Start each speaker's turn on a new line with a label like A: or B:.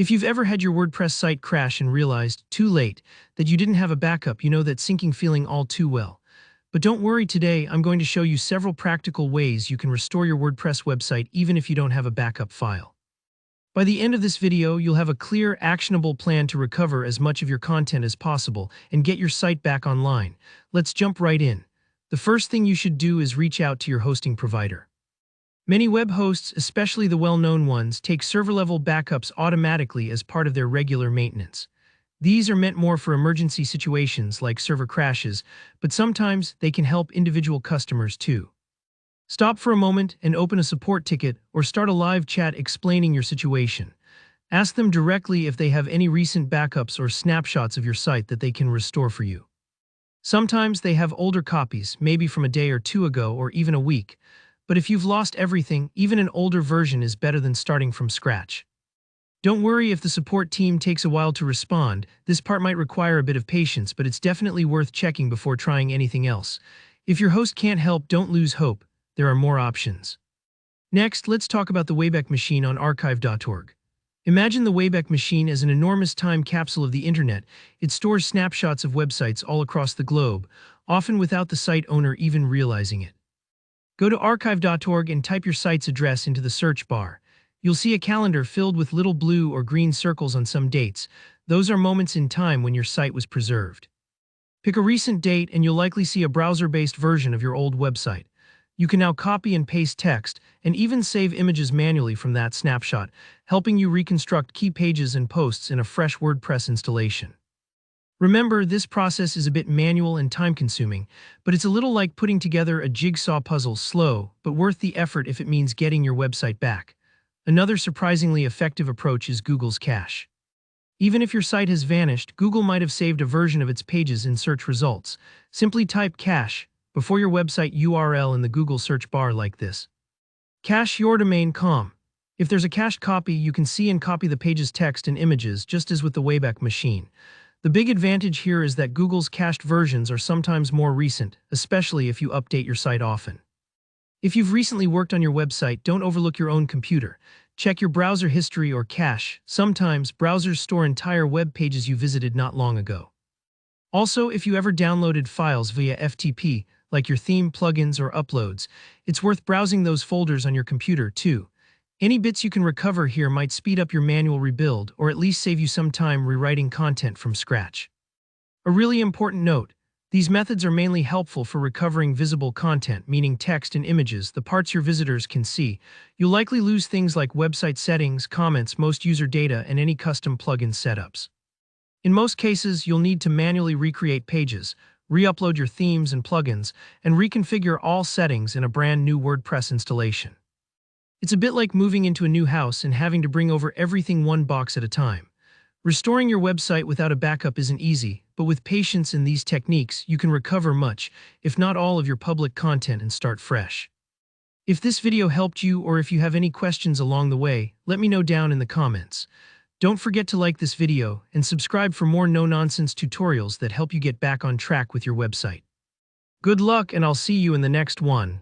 A: If you've ever had your WordPress site crash and realized, too late, that you didn't have a backup, you know that sinking feeling all too well. But don't worry, today I'm going to show you several practical ways you can restore your WordPress website even if you don't have a backup file. By the end of this video, you'll have a clear, actionable plan to recover as much of your content as possible and get your site back online. Let's jump right in. The first thing you should do is reach out to your hosting provider. Many web hosts, especially the well-known ones, take server-level backups automatically as part of their regular maintenance. These are meant more for emergency situations like server crashes, but sometimes they can help individual customers too. Stop for a moment and open a support ticket or start a live chat explaining your situation. Ask them directly if they have any recent backups or snapshots of your site that they can restore for you. Sometimes they have older copies, maybe from a day or two ago or even a week. But if you've lost everything, even an older version is better than starting from scratch. Don't worry if the support team takes a while to respond. This part might require a bit of patience, but it's definitely worth checking before trying anything else. If your host can't help, don't lose hope. There are more options. Next, let's talk about the Wayback Machine on archive.org. Imagine the Wayback Machine as an enormous time capsule of the internet. It stores snapshots of websites all across the globe, often without the site owner even realizing it. Go to archive.org and type your site's address into the search bar. You'll see a calendar filled with little blue or green circles on some dates. Those are moments in time when your site was preserved. Pick a recent date and you'll likely see a browser-based version of your old website. You can now copy and paste text and even save images manually from that snapshot, helping you reconstruct key pages and posts in a fresh WordPress installation. Remember, this process is a bit manual and time-consuming, but it's a little like putting together a jigsaw puzzle, slow, but worth the effort if it means getting your website back. Another surprisingly effective approach is Google's cache. Even if your site has vanished, Google might have saved a version of its pages in search results. Simply type cache before your website URL in the Google search bar like this. Cache your domain.com. If there's a cached copy, you can see and copy the page's text and images, just as with the Wayback Machine. The big advantage here is that Google's cached versions are sometimes more recent, especially if you update your site often. If you've recently worked on your website, don't overlook your own computer. Check your browser history or cache. Sometimes, browsers store entire web pages you visited not long ago. Also, if you ever downloaded files via FTP, like your theme, plugins, or uploads, it's worth browsing those folders on your computer too. Any bits you can recover here might speed up your manual rebuild or at least save you some time rewriting content from scratch. A really important note, these methods are mainly helpful for recovering visible content, meaning text and images, the parts your visitors can see. You'll likely lose things like website settings, comments, most user data, and any custom plugin setups. In most cases, you'll need to manually recreate pages, re-upload your themes and plugins, and reconfigure all settings in a brand new WordPress installation. It's a bit like moving into a new house and having to bring over everything one box at a time. Restoring your website without a backup isn't easy, but with patience and these techniques, you can recover much, if not all of your public content and start fresh. If this video helped you or if you have any questions along the way, let me know down in the comments. Don't forget to like this video and subscribe for more no-nonsense tutorials that help you get back on track with your website. Good luck, and I'll see you in the next one.